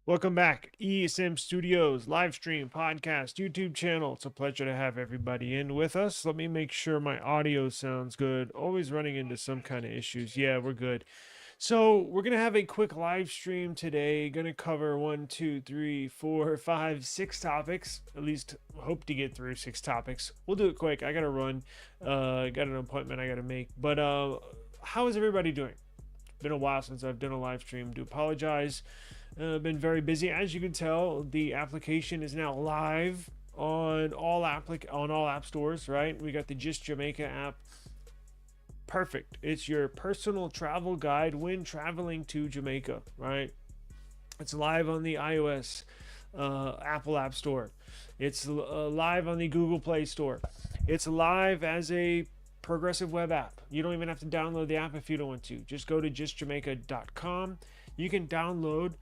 Welcome back, eSIM Studios, live stream, podcast, YouTube channel. It's a pleasure to have everybody in with us. Let me make sure my audio sounds good. Always running into some kind of issues. Yeah, we're good. So we're gonna have a quick live stream today. Gonna cover 6 topics. At least hope to get through 6 topics. We'll do it quick. I gotta run. Got an appointment I gotta make. But how is everybody doing? Been a while since I've done a live stream. Do apologize. Been very busy. As you can tell, the application is now live on all app stores. Right? We got the Just Jamaica app. Perfect. It's your personal travel guide when traveling to Jamaica. Right? It's live on the iOS Apple App Store. It's live on the Google Play Store. It's live as a progressive web app. You don't even have to download the app if you don't want to. Just go to justjamaica.com. You can download,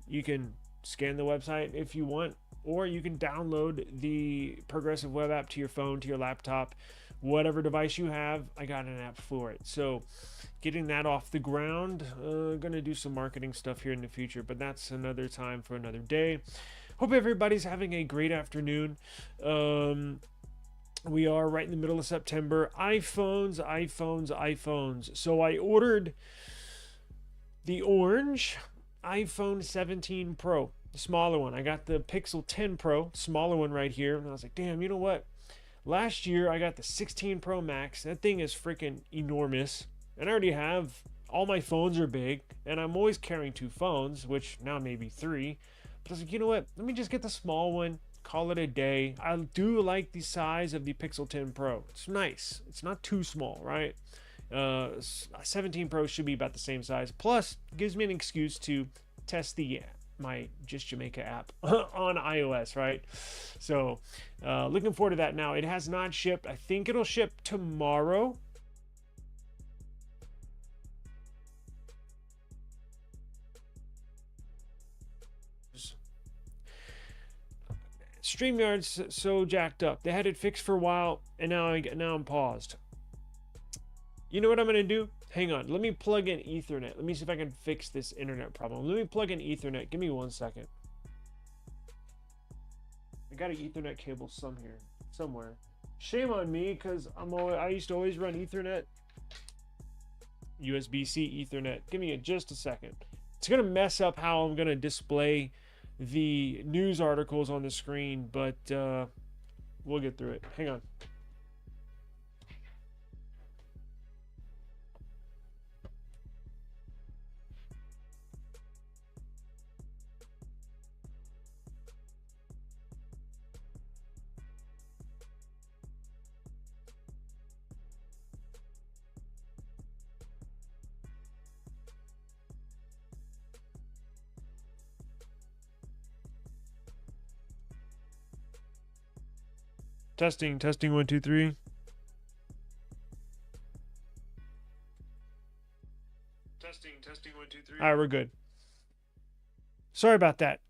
you can scan the website if you want, or you can download the progressive web app to your phone, to your laptop, whatever device you have. I got an app for it. So getting that off the ground, gonna do some marketing stuff here in the future, but that's another time for another day. Hope everybody's having a great afternoon. We are right in the middle of September. iPhones. So I ordered the orange iPhone 17 Pro, the smaller one. I got the Pixel 10 Pro, smaller one right here. And I was like, damn, you know what? Last year I got the 16 Pro Max. That thing is freaking enormous. And I already have, all my phones are big. And I'm always carrying 2 phones, which now maybe 3. But I was like, you know what? Let me just get the small one. Call it a day. I do like the size of the Pixel 10 Pro. It's nice. It's not too small, right? 17 Pro should be about the same size. Plus, gives me an excuse to test my Just Jamaica app on iOS, right? So, looking forward to that now. It has not shipped. I think it'll ship tomorrow. StreamYard's so jacked up. They had it fixed for a while, and now I'm paused. You know what I'm gonna do? Hang on. Let me plug in Ethernet. Let me see if I can fix this internet problem. Let me plug in Ethernet. Give me 1 second. I got an Ethernet cable somewhere. Shame on me, because I used to always run Ethernet. USB-C Ethernet. Give me just a second. It's gonna mess up how I'm gonna display the news articles on the screen, but we'll get through it. Hang on. Testing 1 2 3. Testing 1 2 3. All right, we're good. Sorry about that.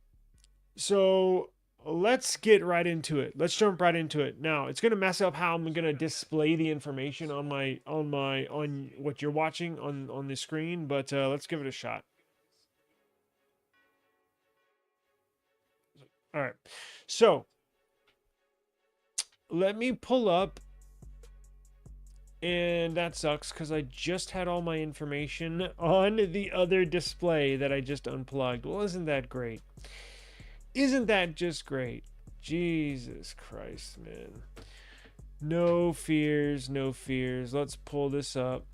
So let's get right into it. Let's jump right into it. Now it's gonna mess up how I'm gonna display the information on what you're watching on the screen, but let's give it a shot. All right. So let me pull up, and that sucks because I just had all my information on the other display that I just unplugged. Well, isn't that great? Isn't that just great? Jesus Christ, man. No fears. Let's pull this up.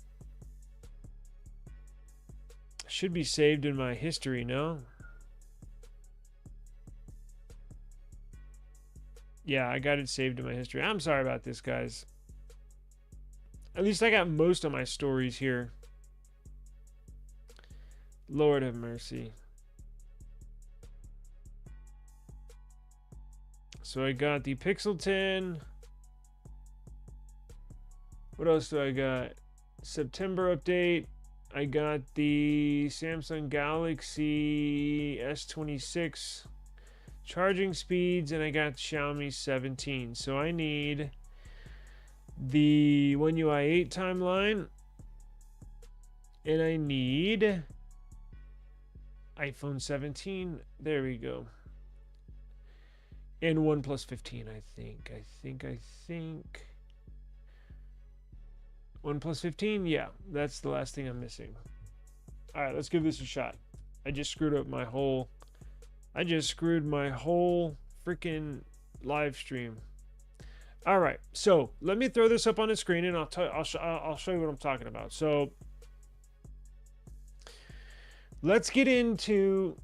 Should be saved in my history, no? Yeah, I got it saved in my history. I'm sorry about this, guys. At least I got most of my stories here. Lord have mercy. So I got the Pixel 10. What else do I got? September update. I got the Samsung Galaxy S26 charging speeds, and I got Xiaomi 17. So I need the One UI 8 timeline, and I need iPhone 17. There we go. And OnePlus 15, I think. OnePlus 15, yeah, that's the last thing I'm missing. All right, let's give this a shot. I just screwed my whole freaking live stream. All right, so let me throw this up on the screen and I'll show you what I'm talking about. So let's get into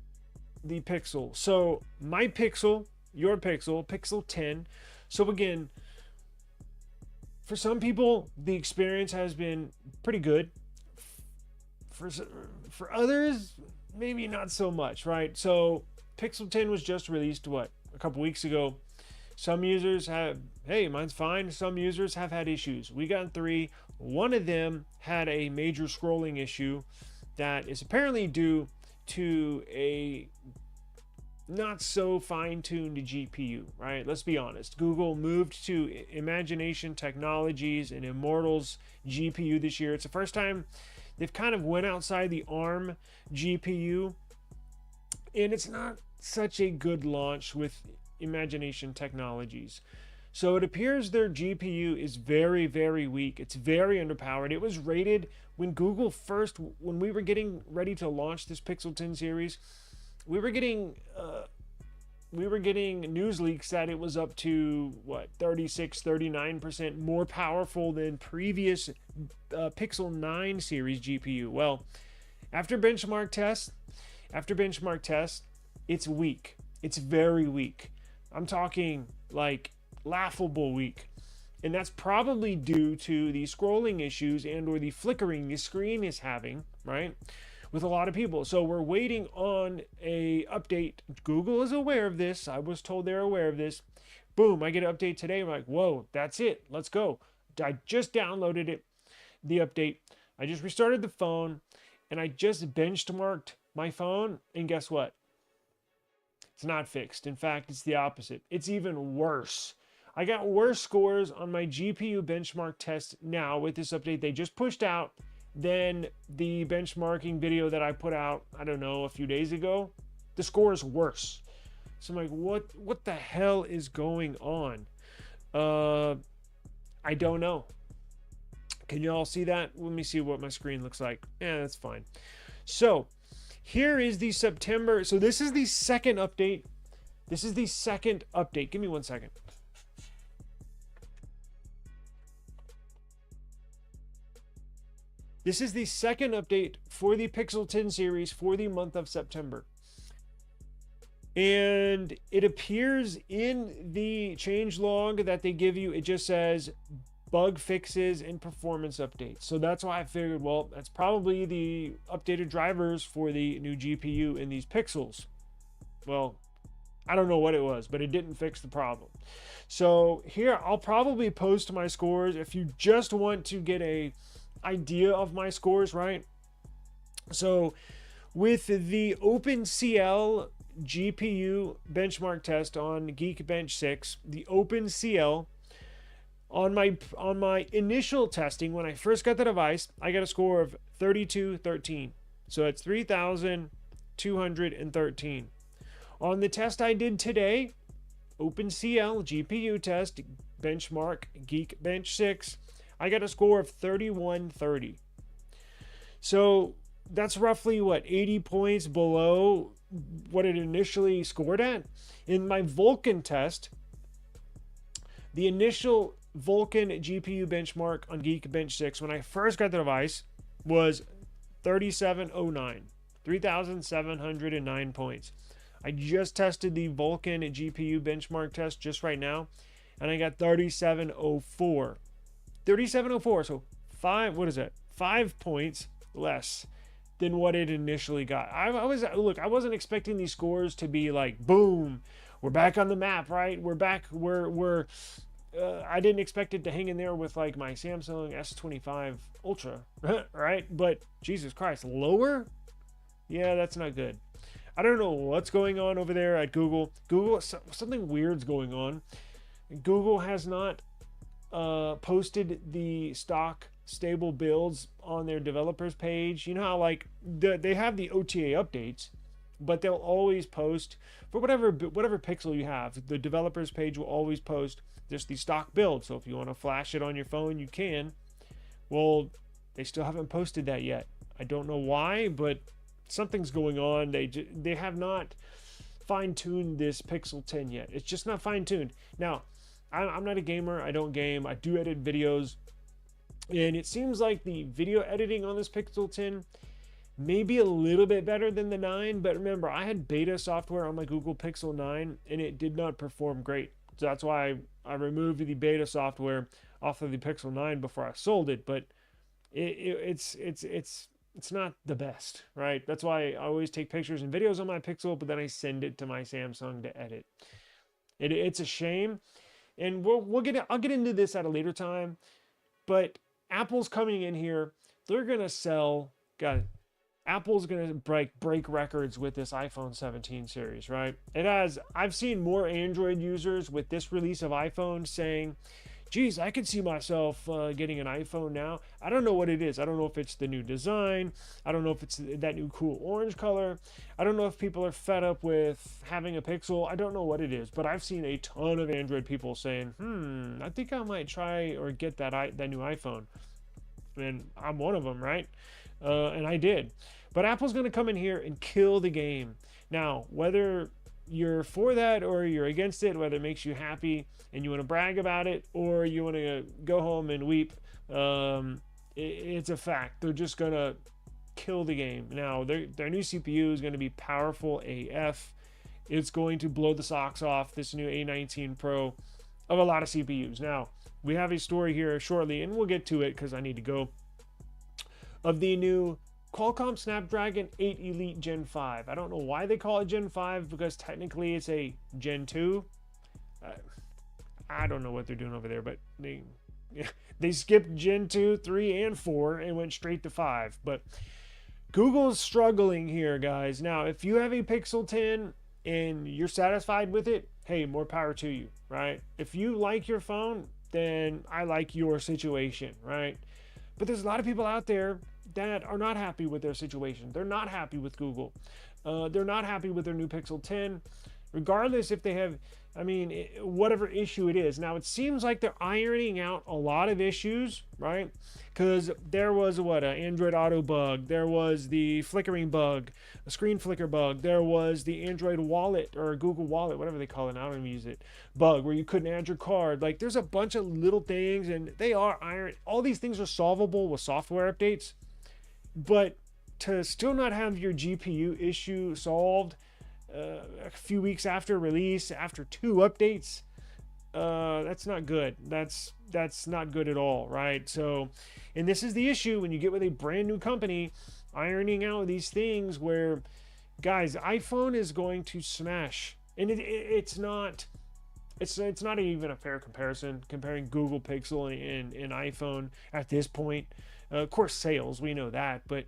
the Pixel. So my Pixel, your Pixel, Pixel 10. So again, for some people, the experience has been pretty good. For others, maybe not so much, right? So Pixel 10 was just released, what, a couple weeks ago. Some users have, hey, mine's fine. Some users have had issues. We got 3. One of them had a major scrolling issue that is apparently due to a not so fine-tuned GPU, right? Let's be honest. Google moved to Imagination Technologies and Immortals GPU this year. It's the first time they've kind of went outside the ARM GPU, and it's not such a good launch with Imagination Technologies. So it appears their GPU is very, very weak. It's very underpowered. It was rated when when we were getting ready to launch this Pixel 10 series, we were getting news leaks that it was up to 36-39% more powerful than previous Pixel 9 series GPU. Well, after benchmark tests, it's weak. It's very weak. I'm talking like laughable weak. And that's probably due to the scrolling issues and or the flickering the screen is having, right? With a lot of people. So we're waiting on a update. Google is aware of this. I was told they're aware of this. Boom, I get an update today. I'm like, whoa, that's it. Let's go. I just downloaded it, the update. I just restarted the phone and I just benchmarked my phone. And guess what? It's not fixed. In fact, it's the opposite. It's even worse. I got worse scores on my GPU benchmark test now with this update they just pushed out than the benchmarking video that I put out, I don't know, a few days ago. The score is worse. So I'm like, what the hell is going on? I don't know. Can you all see that? Let me see what my screen looks like. Yeah, that's fine. So here is the September. So this is the second update. Give me 1 second. This is the second update for the Pixel 10 series for the month of September. And it appears in the changelog that they give you, it just says bug fixes and performance updates. So that's why I figured, well, that's probably the updated drivers for the new GPU in these Pixels. Well, I don't know what it was, but it didn't fix the problem. So here, I'll probably post my scores if you just want to get a idea of my scores, right? So with the OpenCL GPU benchmark test on Geekbench 6, the OpenCL on my initial testing when I first got the device, I got a score of 3213. So it's 3,213. On the test I did today, OpenCL GPU test benchmark Geekbench 6, I got a score of 3130. So that's roughly 80 points below what it initially scored at. In my Vulkan test, the initial Vulkan GPU benchmark on Geekbench 6 when I first got the device was 3709, 3,709 points. I just tested the Vulkan GPU benchmark test just right now, and I got 3704. 3704, so 5 points less than what it initially got. I wasn't expecting these scores to be like, boom, we're back on the map, right? We're back, I didn't expect it to hang in there with like my Samsung S25 Ultra, right? But Jesus Christ, lower? Yeah, that's not good. I don't know what's going on over there at Google. Something weird's going on. Google has not posted the stock stable builds on their developers page. You know how like they have the OTA updates, but they'll always post for whatever pixel you have. The developers page will always post just the stock build. So if you want to flash it on your phone, you can. Well, they still haven't posted that yet. I don't know why, but something's going on. They have not fine-tuned this Pixel 10 yet. It's just not fine-tuned. Now, I'm not a gamer. I don't game. I do edit videos. And it seems like the video editing on this Pixel 10 may be a little bit better than the 9. But remember, I had beta software on my Google Pixel 9, and it did not perform great. So that's why I removed the beta software off of the Pixel 9 before I sold it. But it's not the best, right? That's why I always take pictures and videos on my Pixel, but then I send it to my Samsung to edit. It's a shame, and I'll get into this at a later time. But Apple's coming in here. They're gonna sell. Apple's gonna break records with this iPhone 17 series, right? I've seen more Android users with this release of iPhone saying, geez, I could see myself getting an iPhone now. I don't know what it is. I don't know if it's the new design. I don't know if it's that new cool orange color. I don't know if people are fed up with having a Pixel. I don't know what it is, but I've seen a ton of Android people saying, I think I might try or get that new iPhone. And I'm one of them, right? And I did. But Apple's going to come in here and kill the game. Now, whether you're for that or you're against it, whether it makes you happy and you want to brag about it or you want to go home and weep, it's a fact. They're just going to kill the game. Now, their new CPU is going to be powerful AF. It's going to blow the socks off this new A19 Pro of a lot of CPUs. Now, we have a story here shortly, and we'll get to it because I need to go, of the new Qualcomm Snapdragon 8 Elite Gen 5. I don't know why they call it Gen 5 because technically it's a Gen 2. I don't know what they're doing over there, but they skipped Gen 2, 3, and 4 and went straight to 5. But Google's struggling here, guys. Now, if you have a Pixel 10 and you're satisfied with it, hey, more power to you, right? If you like your phone, then I like your situation, right? But there's a lot of people out there that are not happy with their situation. They're not happy with Google. They're not happy with their new Pixel 10, regardless if they have, whatever issue it is. Now, it seems like they're ironing out a lot of issues, right? Because there was an Android Auto bug. There was the flickering bug, a screen flicker bug. There was the Android Wallet or Google Wallet, whatever they call it. I don't even use it. Bug where you couldn't add your card. Like, there's a bunch of little things, and they are iron. All these things are solvable with software updates. But to still not have your GPU issue solved a few weeks after release, after 2 updates, that's not good. That's not good at all, right? So, and this is the issue when you get with a brand new company ironing out these things where, guys, iPhone is going to smash. And it's not even a fair comparison comparing Google Pixel and iPhone at this point. Of course, sales, we know that, but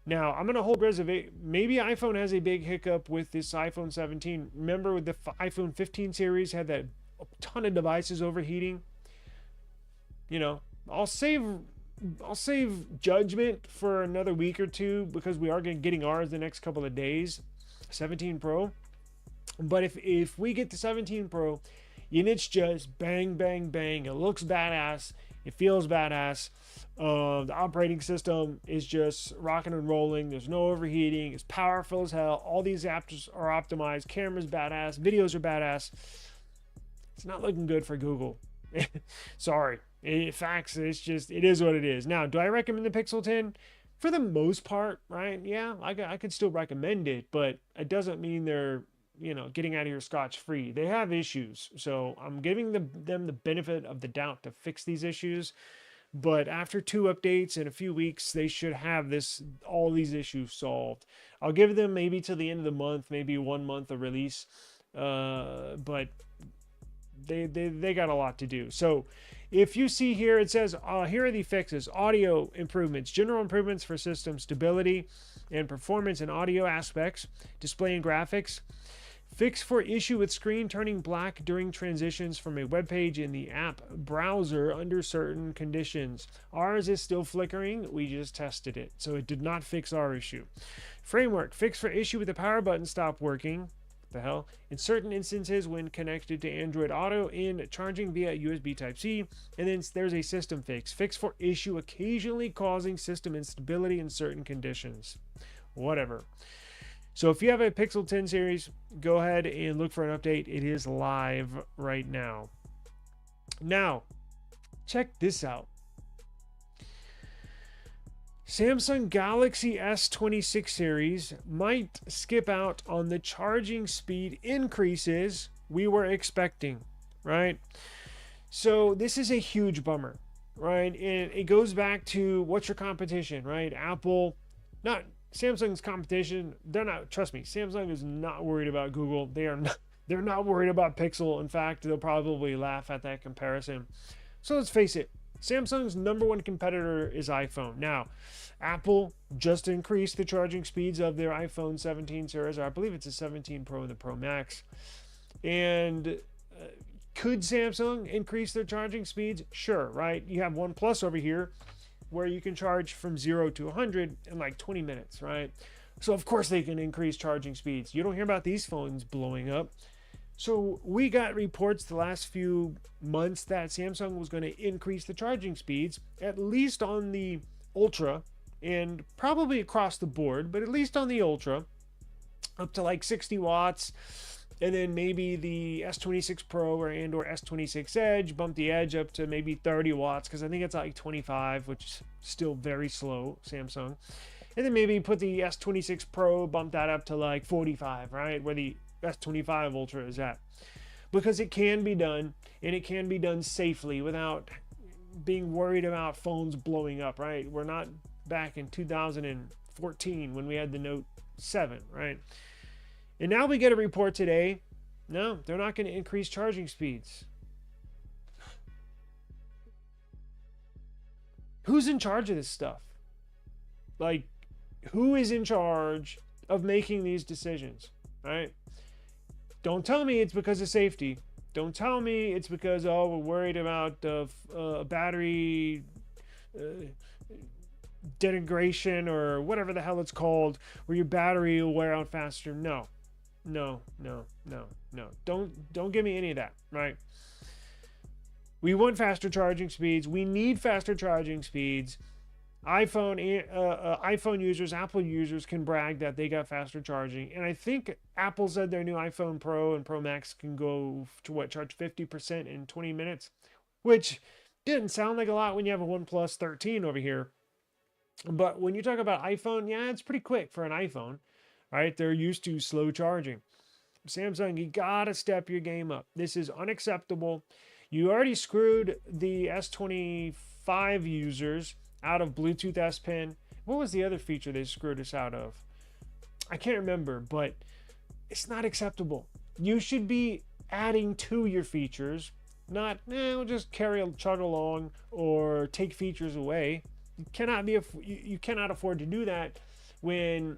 now I'm going to hold reservation. Maybe iPhone has a big hiccup with this iPhone 17. Remember with the iPhone 15 series had that a ton of devices overheating. I'll save judgment for another week or two because we are getting ours the next couple of days, 17 Pro. But if we get the 17 Pro, and it's just bang, bang, bang, it looks badass, it feels badass. The operating system is just rocking and rolling. There's no overheating. It's powerful as hell. All these apps are optimized. Cameras badass. Videos are badass. It's not looking good for Google. Sorry. Facts. It is what it is. Now, do I recommend the Pixel 10? For the most part, right? Yeah, I could still recommend it, but it doesn't mean they're getting out of here scotch-free. They have issues, so I'm giving them the benefit of the doubt to fix these issues. But after 2 updates in a few weeks, they should have all these issues solved. I'll give them maybe to the end of the month, maybe 1 month of release. But they got a lot to do. So if you see here, it says, here are the fixes: audio improvements, general improvements for system stability and performance and audio aspects, display and graphics, Fix for issue with screen turning black during transitions from a web page in the app browser under certain conditions. Ours is still flickering. We just tested it, so it did not fix our issue. Framework. Fix for issue with the power button stopped working. What the hell? In certain instances when connected to Android Auto and charging via USB Type-C. And then there's a system fix. Fix for issue occasionally causing system instability in certain conditions. Whatever. So if you have a Pixel 10 series, go ahead and look for an update. It is live right now. Now, check this out. Samsung Galaxy S26 series might skip out on the charging speed increases we were expecting, right? So this is a huge bummer, right? And it goes back to what's your competition, right? Apple, not Samsung's competition. They're not, trust me, Samsung is not worried about Google. They're not worried about Pixel. In fact, they'll probably laugh at that comparison. So let's face it, Samsung's number one competitor is iPhone. Now, Apple just increased the charging speeds of their iPhone 17 series, or I believe it's a 17 Pro and the Pro Max. And could Samsung increase their charging speeds? Sure, right? You have OnePlus over here where you can charge from 0 to 100 in like 20 minutes, right? So of course they can increase charging speeds. You don't hear about these phones blowing up. So we got reports the last few months that Samsung was going to increase the charging speeds, at least on the Ultra, and probably across the board, but at least on the Ultra, up to like 60 watts. And then maybe the S26 Pro or S26 Edge, bump the Edge up to maybe 30 watts, because I think it's like 25, which is still very slow, Samsung. And then maybe put the S26 Pro, bump that up to like 45, right? Where the S25 Ultra is at. Because it can be done, and it can be done safely without being worried about phones blowing up, right? We're not back in 2014 when we had the Note 7, right? And now we get a report today. No, they're not going to increase charging speeds. Who's in charge of this stuff? Like, who is in charge of making these decisions, right? Don't tell me it's because of safety. Don't tell me it's because, oh, we're worried about battery denigration or whatever the hell it's called, where your battery will wear out faster. No. Don't give me any of that, right? We want faster charging speeds. We need faster charging speeds. iPhone users, Apple users can brag that they got faster charging. And I think Apple said their new iPhone Pro and Pro Max can go to charge 50% in 20 minutes, which didn't sound like a lot when you have a OnePlus 13 over here. But when you talk about iPhone, yeah, it's pretty quick for an iPhone, right? They're used to slow charging. Samsung, you gotta step your game up. This is unacceptable. You already screwed the S25 users out of Bluetooth S Pen. What was the other feature they screwed us out of? I can't remember, but it's not acceptable. You should be adding to your features, not, we'll just chug along or take features away. You cannot afford to do that when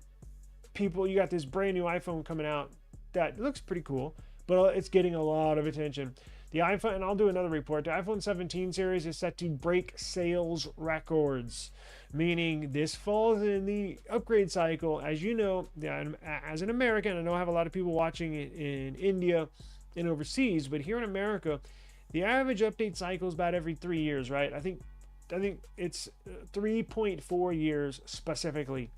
you got this brand new iPhone coming out that looks pretty cool, but it's getting a lot of attention. The iPhone, and I'll do another report, the iPhone 17 series is set to break sales records, meaning this falls in the upgrade cycle. As you know, as an American, I know I have a lot of people watching in India and overseas, but here in America, the average update cycle is about every 3 years, right? I think it's 3.4 years specifically.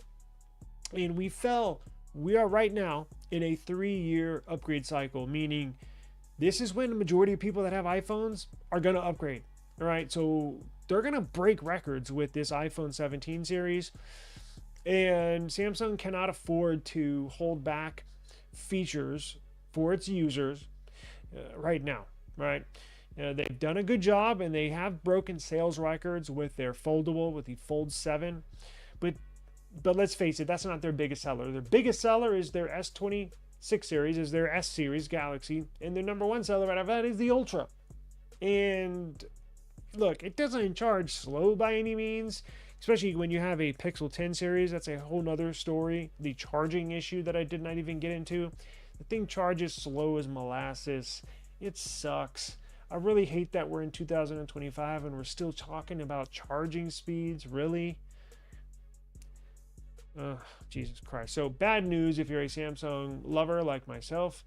And we are right now in a 3-year upgrade cycle, meaning this is when the majority of people that have iPhones are going to upgrade. All right. So they're going to break records with this iPhone 17 series. And Samsung cannot afford to hold back features for its users right now. Right. They've done a good job, and they have broken sales records with their foldable, with the Fold 7. But let's face it, that's not their biggest seller. Their biggest seller is their S26 series, is their S series Galaxy, and their number one seller out of that is the Ultra. And look, it doesn't charge slow by any means, especially when you have a Pixel 10 series. That's a whole nother story. The charging issue that I did not even get into. The thing charges slow as molasses. It sucks. I really hate that we're in 2025 and we're still talking about charging speeds. Really? Jesus Christ. So bad news if you're a Samsung lover like myself.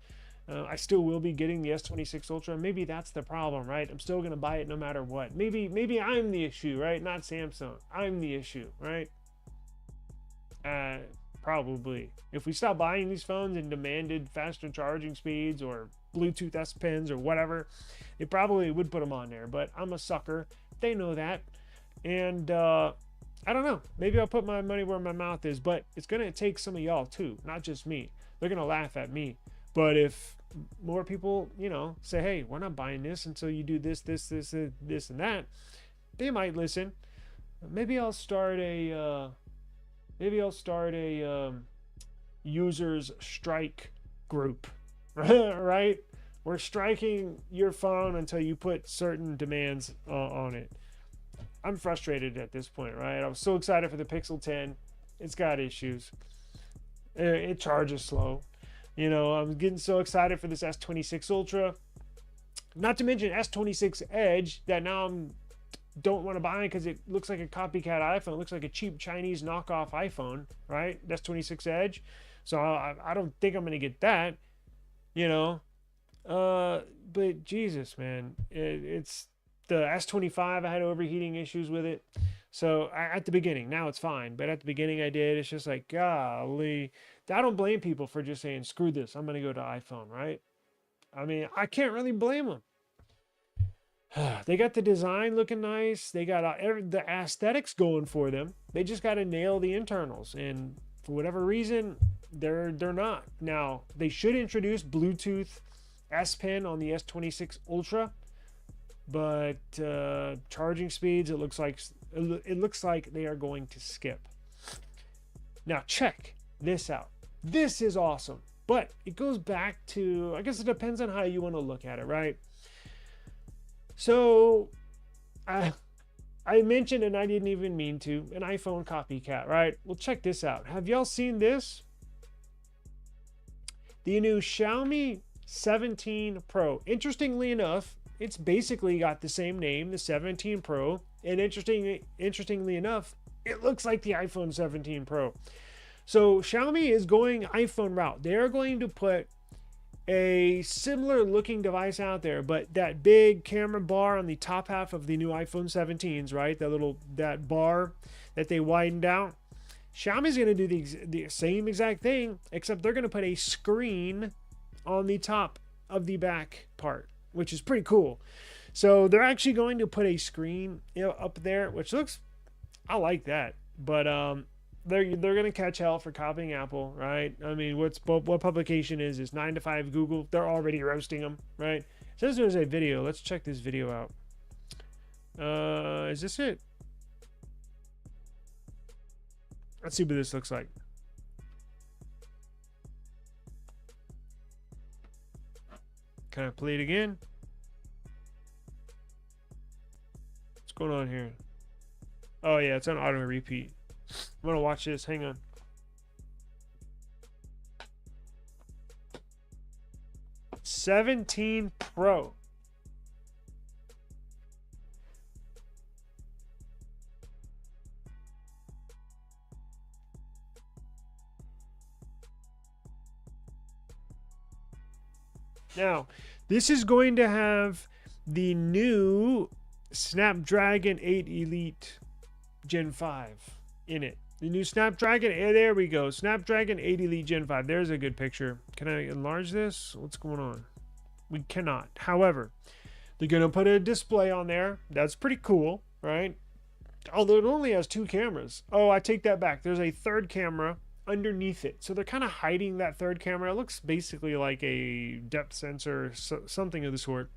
I still will be getting the S26 Ultra. Maybe that's the problem, right? I'm still gonna buy it no matter what. Maybe I'm the issue, right? Not Samsung. I'm the issue, right? Probably. If we stopped buying these phones and demanded faster charging speeds or Bluetooth S Pens or whatever, it probably would put them on there. But I'm a sucker. They know that, and I don't know. Maybe I'll put my money where my mouth is, but it's gonna take some of y'all too, not just me. They're gonna laugh at me. But if more people, you know, say, hey, we're not buying this until you do this, and that, they might listen. Maybe I'll start a users strike group, right? We're striking your phone until you put certain demands on it. I'm frustrated at this point, right? I was so excited for the Pixel 10. It's got issues. It charges slow. You know, I'm getting so excited for this S26 Ultra. Not to mention S26 Edge that now I don't want to buy because it looks like a copycat iPhone. It looks like a cheap Chinese knockoff iPhone, right? S26 Edge. So I don't think I'm going to get that, you know. But Jesus, man, it's the S25. I had overheating issues with it. So at the beginning, now it's fine. But at the beginning I did. It's just like, golly. I don't blame people for just saying, screw this. I'm going to go to iPhone, right? I mean, I can't really blame them. They got the design looking nice. They got the aesthetics going for them. They just got to nail the internals. And for whatever reason, they're not. Now, they should introduce Bluetooth S Pen on the S26 Ultra. But charging speeds, it looks like they are going to skip. Now, check this out. This is awesome. But it goes back to, I guess it depends on how you want to look at it, right? So, I mentioned, and I didn't even mean to, an iPhone copycat, right? Well, check this out. Have y'all seen this? The new Xiaomi 17 Pro. Interestingly enough, it's basically got the same name, the 17 Pro. And interestingly enough, it looks like the iPhone 17 Pro. So Xiaomi is going iPhone route. They're going to put a similar looking device out there, but that big camera bar on the top half of the new iPhone 17s, right? That bar that they widened out. Xiaomi's going to do the same exact thing, except they're going to put a screen on the top of the back part, which is pretty cool. So they're actually going to put a screen, you know, up there, which looks, I like that, but they're going to catch hell for copying Apple, right? I mean, what publication is 9 to 5 Google? They're already roasting them, right? It says there's a video. Let's check this video out. Is this it? Let's see what this looks like. Can I play it again? What's going on here? Oh yeah, it's on auto repeat. I'm gonna watch this. Hang on. '17 Pro. Now, this is going to have the new Snapdragon 8 Elite Gen 5 in it. The new Snapdragon, there we go. Snapdragon 8 Elite Gen 5. There's a good picture. Can I enlarge this? What's going on? We cannot. However, they're going to put a display on there. That's pretty cool, right? Although it only has 2 cameras. Oh, I take that back. There's a third camera underneath it. So they're kind of hiding that third camera. It looks basically like a depth sensor, something of the sort.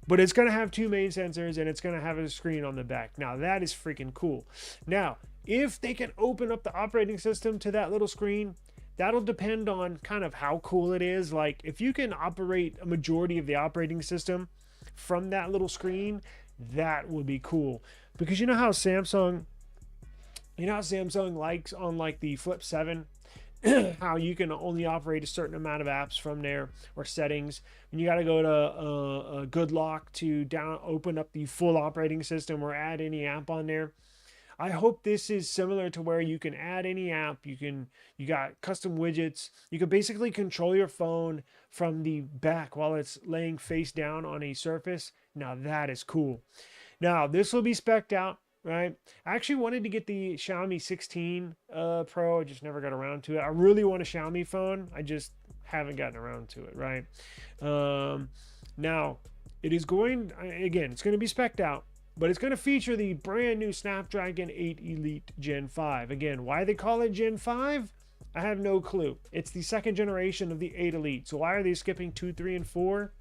But it's going to have 2 main sensors, and it's going to have a screen on the back. Now, that is freaking cool. Now, if they can open up the operating system to that little screen, that'll depend on kind of how cool it is. Like, if you can operate a majority of the operating system from that little screen, that would be cool. Because you know how Samsung likes on like the Flip 7, how you can only operate a certain amount of apps from there or settings, and you got to go to good lock to open up the full operating system or add any app on there. I hope this is similar to where you can add any app. You got custom widgets. You can basically control your phone from the back while it's laying face down on a surface. Now that is cool. Now this will be spec'd out, right? I actually wanted to get the Xiaomi 16 Pro. I just never got around to it. I really want a Xiaomi phone. I just haven't gotten around to it, right? Now it is going, again, it's going to be spec'd out, but it's going to feature the brand new Snapdragon 8 Elite Gen 5. Again, why they call it Gen 5? I have no clue. It's the second generation of the 8 Elite. So why are they skipping 2, 3, and 4?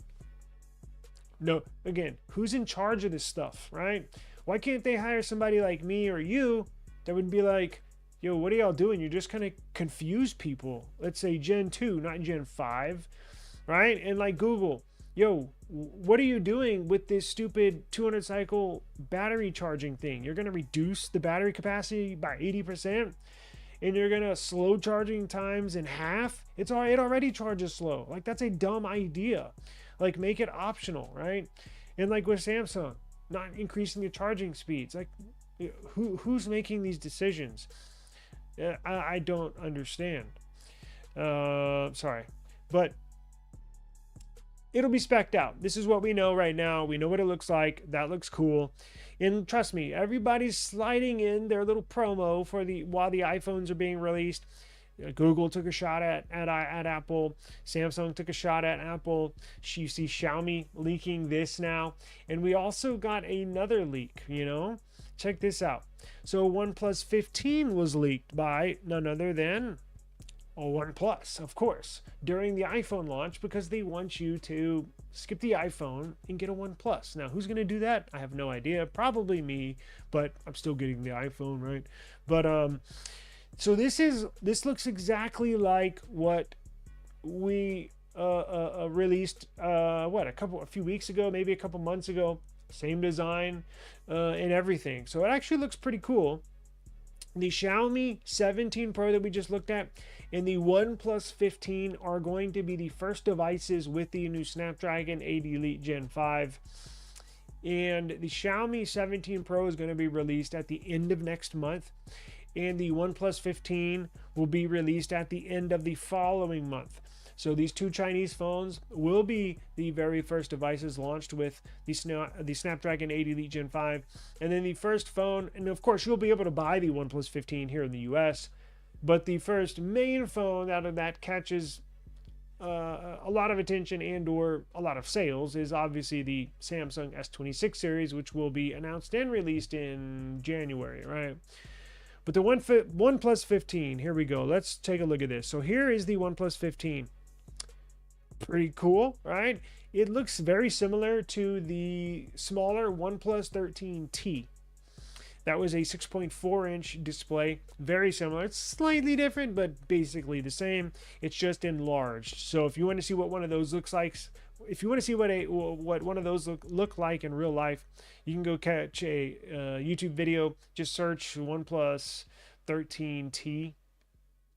No, again, who's in charge of this stuff, right? Why can't they hire somebody like me or you that would be like, yo, what are y'all doing? You're just kind of confuse people. Let's say Gen 2, not Gen 5, right? And like Google, yo, what are you doing with this stupid 200 cycle battery charging thing? You're going to reduce the battery capacity by 80%, and you're going to slow charging times in half. It already charges slow. Like, that's a dumb idea. Like, make it optional, right? And like with Samsung, not increasing the charging speeds. Like, who's making these decisions? I don't understand. Sorry, but it'll be spec'd out. This is what we know right now. We know what it looks like. That looks cool. And trust me, everybody's sliding in their little promo for while the iPhones are being released. Google took a shot at Apple. Samsung took a shot at Apple. You see Xiaomi leaking this now. And we also got another leak, you know? Check this out. So OnePlus 15 was leaked by none other than OnePlus, of course, during the iPhone launch, because they want you to skip the iPhone and get a OnePlus. Now, who's going to do that? I have no idea. Probably me, but I'm still getting the iPhone, right? But so this looks exactly like what we released a few weeks ago, maybe a couple months ago. Same design and everything. So it actually looks pretty cool. The Xiaomi 17 Pro that we just looked at and the OnePlus 15 are going to be the first devices with the new Snapdragon 8 Elite Gen 5. And the Xiaomi 17 Pro is going to be released at the end of next month. And the OnePlus 15 will be released at the end of the following month. So these two Chinese phones will be the very first devices launched with the Snapdragon 8 Elite Gen 5. And then the first phone, and of course you'll be able to buy the OnePlus 15 here in the US, but the first main phone out of that catches a lot of attention and or a lot of sales is obviously the Samsung S26 series, which will be announced and released in January, right? But the OnePlus 15, here we go. Let's take a look at this. So here is the OnePlus 15. Pretty cool, right? It looks very similar to the smaller OnePlus 13T. That was a 6.4-inch display. Very similar. It's slightly different, but basically the same. It's just enlarged. So if you want to see what one of those looks like, if you want to see what one of those look like in real life, you can go catch a YouTube video. Just search OnePlus 13T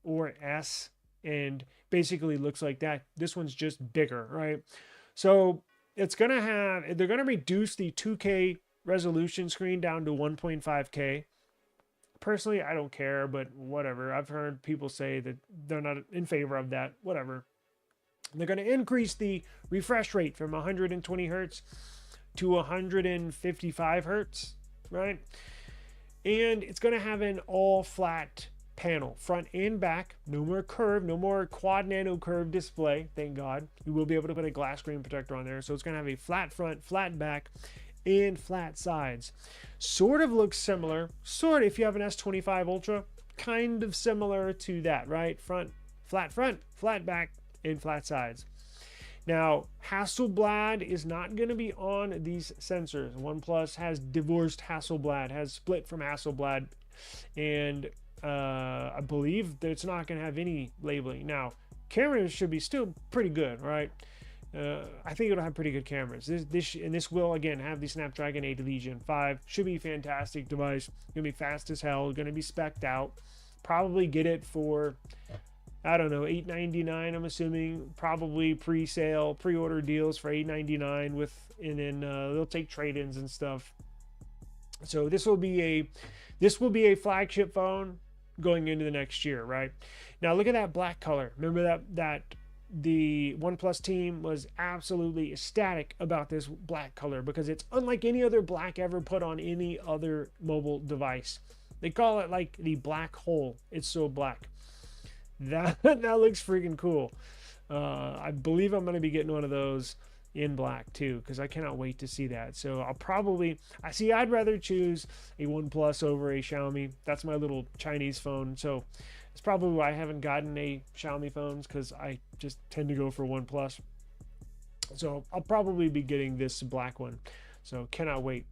or S, and basically looks like that. This one's just bigger, right? So they're gonna reduce the 2K resolution screen down to 1.5K. Personally, I don't care, but whatever. I've heard people say that they're not in favor of that. Whatever. They're going to increase the refresh rate from 120 hertz to 155 hertz, right? And it's going to have an all flat panel, front and back. No more curve, no more quad nano curve display. Thank God. You will be able to put a glass screen protector on there. So it's going to have a flat front, flat back, and flat sides. Sort of looks similar. If you have an S25 Ultra, kind of similar to that, right? Front, flat back, and flat sides. Now, Hasselblad is not going to be on these sensors. OnePlus has divorced Hasselblad, has split from Hasselblad, and I believe that it's not going to have any labeling. Now, cameras should be still pretty good, right? I think it'll have pretty good cameras. This will again have the Snapdragon 8 Elite Gen 5. Should be a fantastic device. Gonna be fast as hell. Gonna be spec'd out. Probably get it for I don't know, $899. I'm assuming probably pre-sale, pre-order deals for $899 with, and then they'll take trade-ins and stuff. So this will be a flagship phone going into the next year, right? Now look at that black color. Remember that the OnePlus team was absolutely ecstatic about this black color because it's unlike any other black ever put on any other mobile device. They call it like the black hole. It's so black. That looks freaking cool. I believe I'm going to be getting one of those in black too, because I cannot wait to see that. So I'd rather choose a OnePlus over a Xiaomi. That's my little Chinese phone. So it's probably why I haven't gotten a Xiaomi phones, because I just tend to go for OnePlus. So I'll probably be getting this black one. So cannot wait.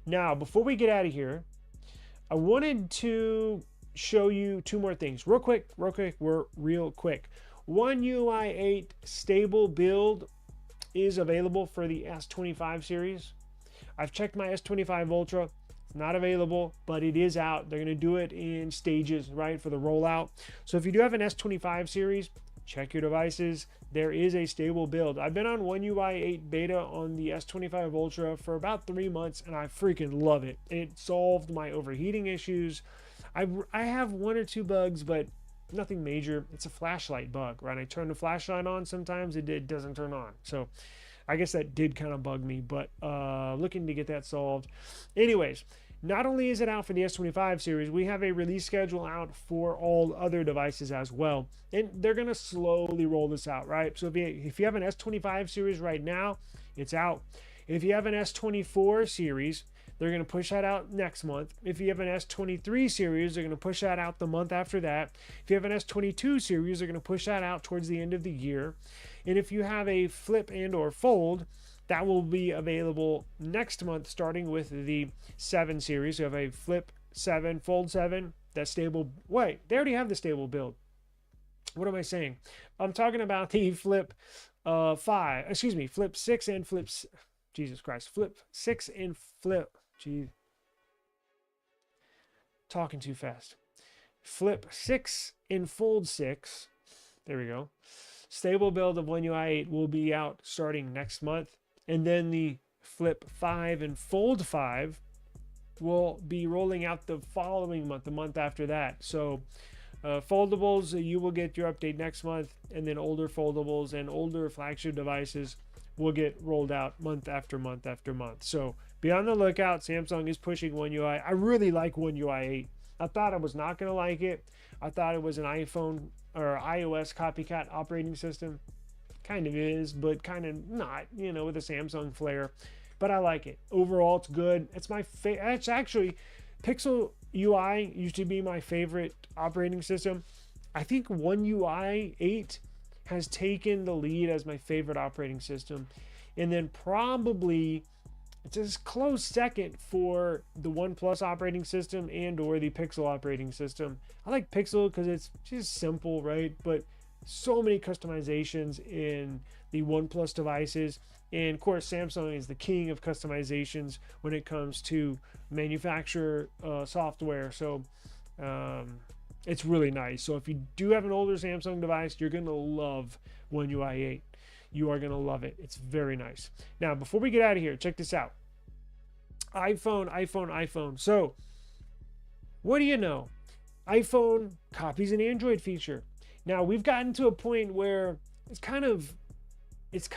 Now, before we get out of here, I wanted to show you two more things real quick. One UI 8 stable build is available for the S25 series. I've checked my S25 Ultra. It's not available, but it is out. They're going to do it in stages, right, for the rollout. So if you do have an S25 series, check your devices. There is a stable build. I've been on One UI 8 beta on the S25 Ultra for about 3 months, and I freaking love it. It solved my overheating issues. I have 1 or 2 bugs, but nothing major. It's a flashlight bug, right? I turn the flashlight on, sometimes it doesn't turn on. So I guess that did kind of bug me, but looking to get that solved. Anyways, not only is it out for the S25 series, we have a release schedule out for all other devices as well. And they're going to slowly roll this out, right? So if you have an S25 series right now, it's out. If you have an S24 series, they're going to push that out next month. If you have an S23 series, they're going to push that out the month after that. If you have an S22 series, they're going to push that out towards the end of the year. And if you have a flip and or fold, that will be available next month, starting with the 7 series. You have a flip 7, fold 7, that stable. Wait, they already have the stable build. What am I saying? I'm talking about the flip 6 and flips. Jesus Christ, flip 6 and flip. Gee, talking too fast. Flip 6 and fold 6. There we go. Stable build of One UI 8 will be out starting next month. And then the flip 5 and fold 5 will be rolling out the following month, the month after that. So foldables, you will get your update next month. And then older foldables and older flagship devices will get rolled out month after month after month. So be on the lookout. Samsung is pushing One UI. I really like One UI 8. I thought I was not going to like it. I thought it was an iPhone or iOS copycat operating system. Kind of is, but kind of not, with a Samsung flair. But I like it. Overall, it's good. It's my favorite. It's actually, Pixel UI used to be my favorite operating system. I think One UI 8 has taken the lead as my favorite operating system. And then probably it's a close second for the OnePlus operating system and or the Pixel operating system. I like Pixel because it's just simple, right? But so many customizations in the OnePlus devices. And of course, Samsung is the king of customizations when it comes to manufacturer software. So it's really nice. So if you do have an older Samsung device, you're going to love One UI 8. You are going to love it. It's very nice. Now, before we get out of here, check this out. iPhone. So, what do you know? iPhone copies an Android feature. Now, we've gotten to a point where it's kind of, we've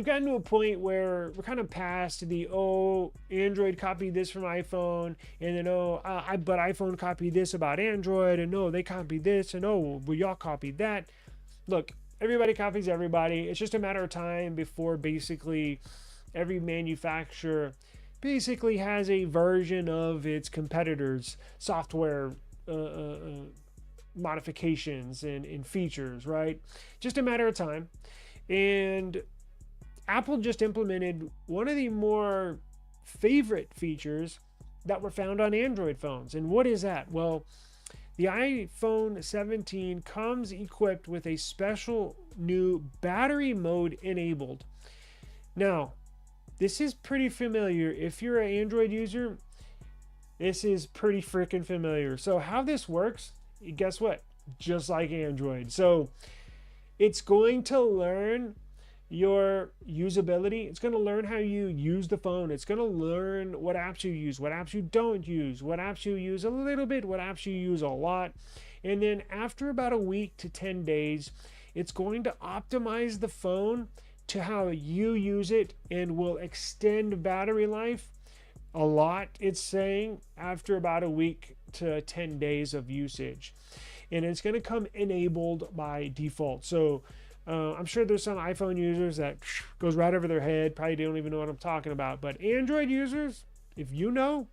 gotten to a point where we're kind of past the, Android copied this from iPhone, and then, but iPhone copied this about Android, and no, they copied this, and well, y'all copied that. Look, everybody copies everybody. It's just a matter of time before basically every manufacturer basically has a version of its competitors' software modifications and features, right? Just a matter of time. And Apple just implemented one of the more favorite features that were found on Android phones. And what is that? Well, the iPhone 17 comes equipped with a special new battery mode enabled. Now, this is pretty familiar. If you're an Android user, This is pretty freaking familiar. So how this works, guess what? Just like Android. So it's going to learn your usability. It's going to learn how you use the phone. It's going to learn what apps you use, what apps you don't use, what apps you use a little bit, what apps you use a lot. And then after about a week to 10 days, it's going to optimize the phone to how you use it and will extend battery life a lot, it's saying, after about a week to 10 days of usage. And it's going to come enabled by default. So I'm sure there's some iPhone users that goes right over their head, probably don't even know what I'm talking about. But Android users, if you know,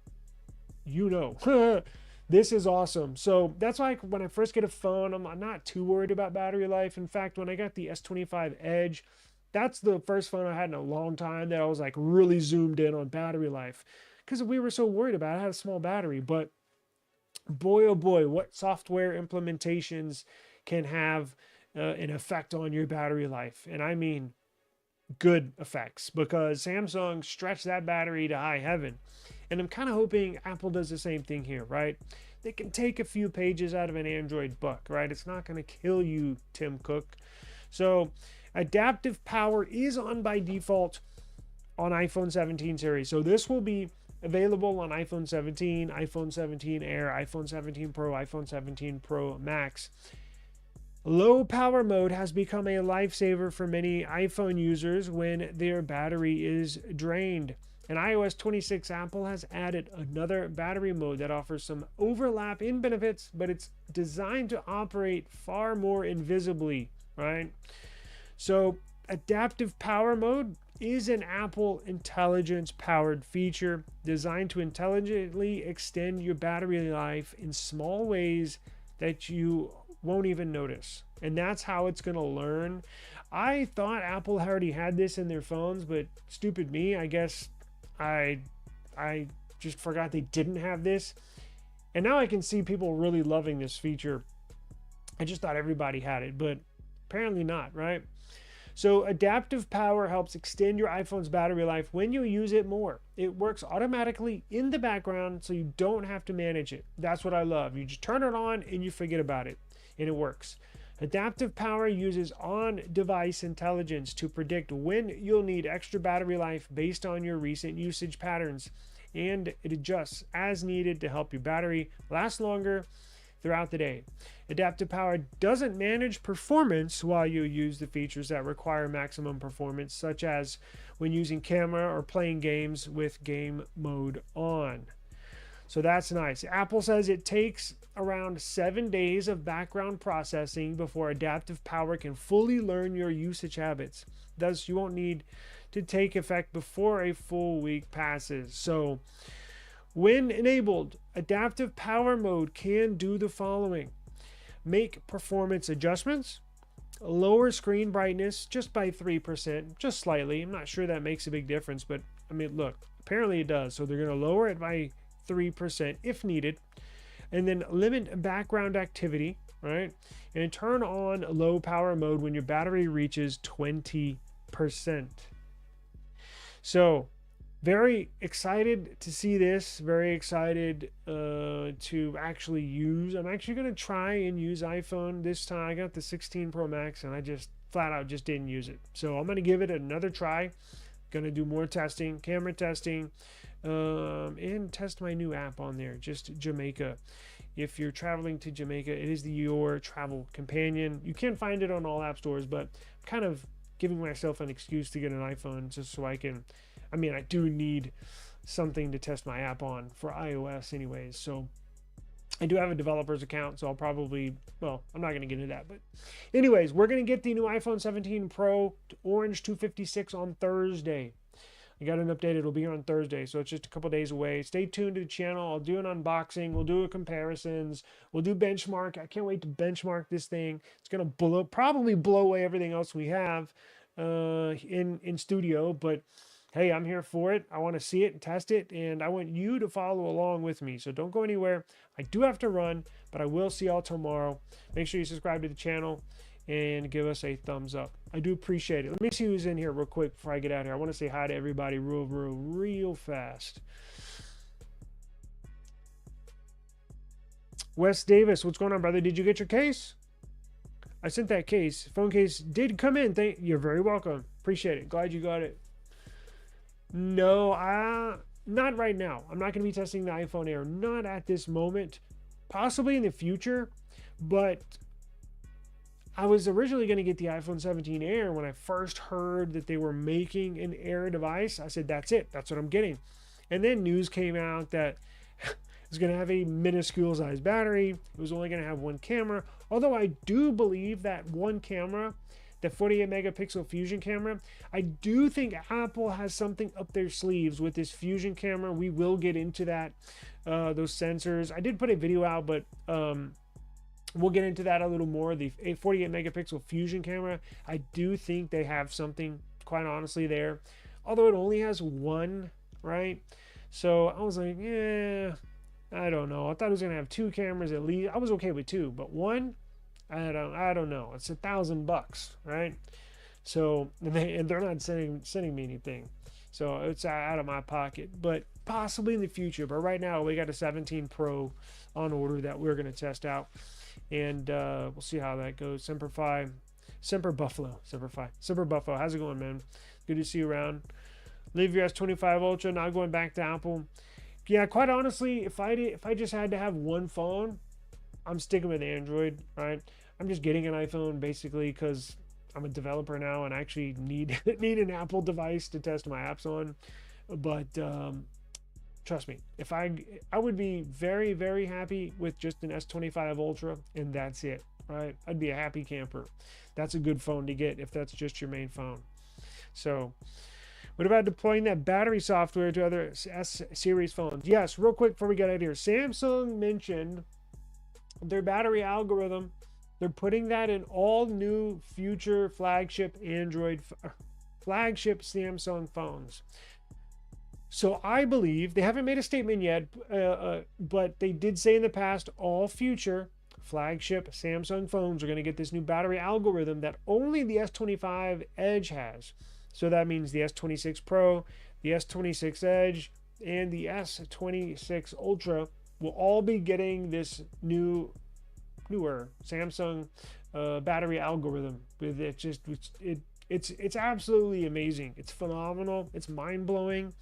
you know. This is awesome. So that's why when I first get a phone, I'm not too worried about battery life. In fact, when I got the S25 Edge, that's the first phone I had in a long time that I was like really zoomed in on battery life, because we were so worried about it. I had a small battery. But boy, oh boy, what software implementations can have an effect on your battery life. And I mean good effects, because Samsung stretched that battery to high heaven. And I'm kind of hoping Apple does the same thing here, right? They can take a few pages out of an Android book, right? It's not going to kill you, Tim Cook. So adaptive power is on by default on iPhone 17 series. So this will be available on iPhone 17, iPhone 17 Air, iPhone 17 Pro, iPhone 17 Pro Max. Low power mode has become a lifesaver for many iPhone users when their battery is drained. In iOS 26, Apple has added another battery mode that offers some overlap in benefits, but it's designed to operate far more invisibly, right? So adaptive power mode is an Apple Intelligence powered feature designed to intelligently extend your battery life in small ways that you won't even notice. And that's how it's going to learn. I thought Apple already had this in their phones, but stupid me, I guess I just forgot they didn't have this. And now I can see people really loving this feature. I just thought everybody had it, but apparently not, right? So adaptive power helps extend your iPhone's battery life when you use it more. It works automatically in the background, so you don't have to manage it. That's what I love. You just turn it on and you forget about it, and it works. Adaptive power uses on-device intelligence to predict when you'll need extra battery life based on your recent usage patterns, and it adjusts as needed to help your battery last longer throughout the day. Adaptive power doesn't manage performance while you use the features that require maximum performance, such as when using camera or playing games with game mode on. So that's nice. Apple says it takes around 7 days of background processing before adaptive power can fully learn your usage habits. Thus, you won't need to take effect before a full week passes. So when enabled, adaptive power mode can do the following: make performance adjustments, lower screen brightness just by 3%, just slightly. I'm not sure that makes a big difference, but I mean, look, apparently it does. So they're going to lower it by 3% if needed, and then limit background activity, right? And turn on low power mode when your battery reaches 20%. So very excited to see this, very excited to actually use. I'm actually going to try and use iPhone this time. I got the 16 Pro Max and I just flat out just didn't use it. So I'm going to give it another try. Going to do more testing, camera testing, and test my new app on there, just Jamaica. If you're traveling to Jamaica, it is the Your Travel Companion. You can find it on all app stores, but I'm kind of giving myself an excuse to get an iPhone just so I can, I mean, I do need something to test my app on for iOS anyways. So I do have a developer's account, so I'll probably, well, I'm not going to get into that. But anyways, we're going to get the new iPhone 17 Pro Orange 256 on Thursday. I got an update. It'll be here on Thursday, so it's just a couple days away. Stay tuned to the channel. I'll do an unboxing. We'll do a comparisons. We'll do benchmark. I can't wait to benchmark this thing. It's going to probably blow away everything else we have in studio, but hey, I'm here for it. I want to see it and test it, and I want you to follow along with me. So don't go anywhere. I do have to run, but I will see y'all tomorrow. Make sure you subscribe to the channel and give us a thumbs up. I do appreciate it. Let me see who's in here real quick before I get out of here. I want to say hi to everybody real fast. Wes Davis, what's going on, brother? Did you get your case? I sent that case. Phone case did come in. You're very welcome. Appreciate it. Glad you got it. No, not right now. I'm not going to be testing the iPhone Air. Not at this moment. Possibly in the future. But I was originally going to get the iPhone 17 Air when I first heard that they were making an Air device. I said, that's it. That's what I'm getting. And then news came out that it's going to have a minuscule size battery. It was only going to have one camera. Although I do believe that one camera, the 48 megapixel fusion camera, I do think Apple has something up their sleeves with this fusion camera. We will get into that, those sensors. I did put a video out, but we'll get into that a little more. The 48 megapixel fusion camera, I do think they have something, quite honestly, there. Although it only has one, right? So I was like, yeah, I don't know. I thought it was gonna have two cameras at least. I was okay with two, but one, I don't know. It's $1,000, right? So and they're not sending me anything, so it's out of my pocket. But possibly in the future. But right now we got a 17 Pro on order that we're gonna test out, and we'll see how that goes. Semper Buffalo. How's it going, man? Good to see you around. Leave your S25 Ultra. Not going back to Apple. Yeah, quite honestly, if I just had to have one phone, I'm sticking with Android, right? I'm just getting an iPhone basically because I'm a developer now and I actually need an Apple device to test my apps on. But trust me, if I would be very, very happy with just an S25 Ultra and that's it, right? I'd be a happy camper. That's a good phone to get if that's just your main phone. So what about deploying that battery software to other S series phones? Yes, real quick before we get out of here. Samsung mentioned their battery algorithm. They're putting that in all new future flagship Samsung phones. So I believe, they haven't made a statement yet, but they did say in the past all future flagship Samsung phones are going to get this new battery algorithm that only the S25 Edge has. So that means the S26 Pro, the S26 Edge, and the S26 Ultra will all be getting this newer Samsung battery algorithm. It's absolutely amazing. It's phenomenal. It's mind-blowing,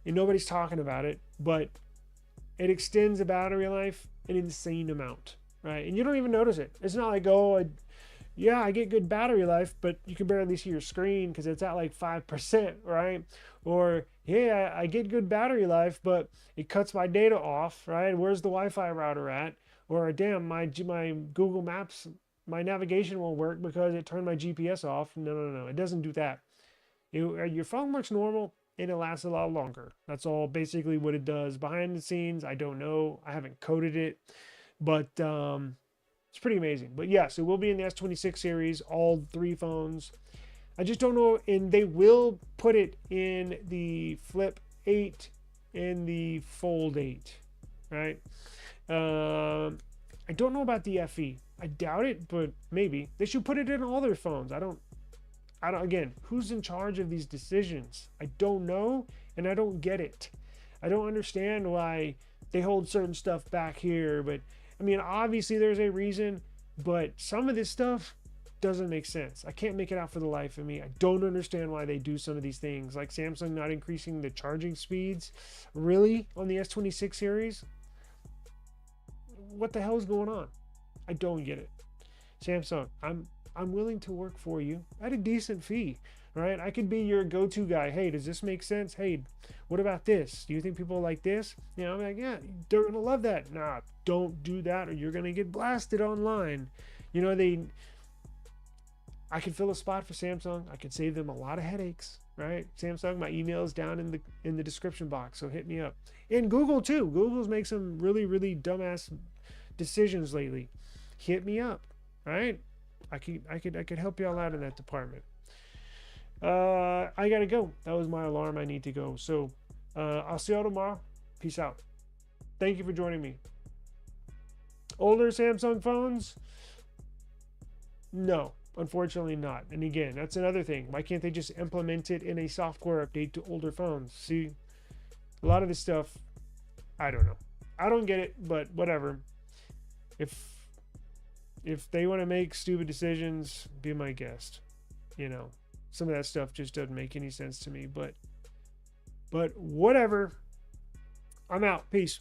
and nobody's talking about it. But it extends the battery life an insane amount, right? And you don't even notice it. It's not like, oh, yeah, I get good battery life, but you can barely see your screen because it's at like 5%, right? Or, yeah, I get good battery life, but it cuts my data off, right? Where's the Wi-Fi router at? Or, damn, my Google Maps, my navigation won't work because it turned my GPS off. No, it doesn't do that. Your phone works normal and it lasts a lot longer. That's all basically what it does. Behind the scenes, I don't know. I haven't coded it, but it's pretty amazing. But yes, it will be in the S26 series, all three phones. I just don't know, and they will put it in the Flip 8 and the Fold 8, right? I don't know about the FE. I doubt it, but maybe. They should put it in all their phones. I don't, again, who's in charge of these decisions? I don't know, and I don't get it. I don't understand why they hold certain stuff back here, but I mean, obviously there's a reason, but some of this stuff doesn't make sense. I can't make it out for the life of me. I don't understand why they do some of these things, like Samsung not increasing the charging speeds. Really? On the S26 series? What the hell is going on? I don't get it. Samsung, I'm willing to work for you at a decent fee, right? I could be your go-to guy. Hey, does this make sense? Hey, what about this? Do you think people like this? You know, I'm like, yeah, they're gonna love that. Nah, don't do that or you're gonna get blasted online. You know, I could fill a spot for Samsung. I could save them a lot of headaches, right? Samsung, my email is down in the description box, so hit me up. And Google too. Google's made some really, really dumbass decisions lately. Hit me up, right? I could help y'all out in that department. I gotta go. That was my alarm. I need to go. So I'll see y'all tomorrow. Peace out. Thank you for joining me. Older Samsung phones? No, unfortunately not. And again, that's another thing. Why can't they just implement it in a software update to older phones? See, a lot of this stuff, I don't know. I don't get it, but whatever. If they want to make stupid decisions, be my guest. You know, some of that stuff just doesn't make any sense to me, but whatever. I'm out. Peace.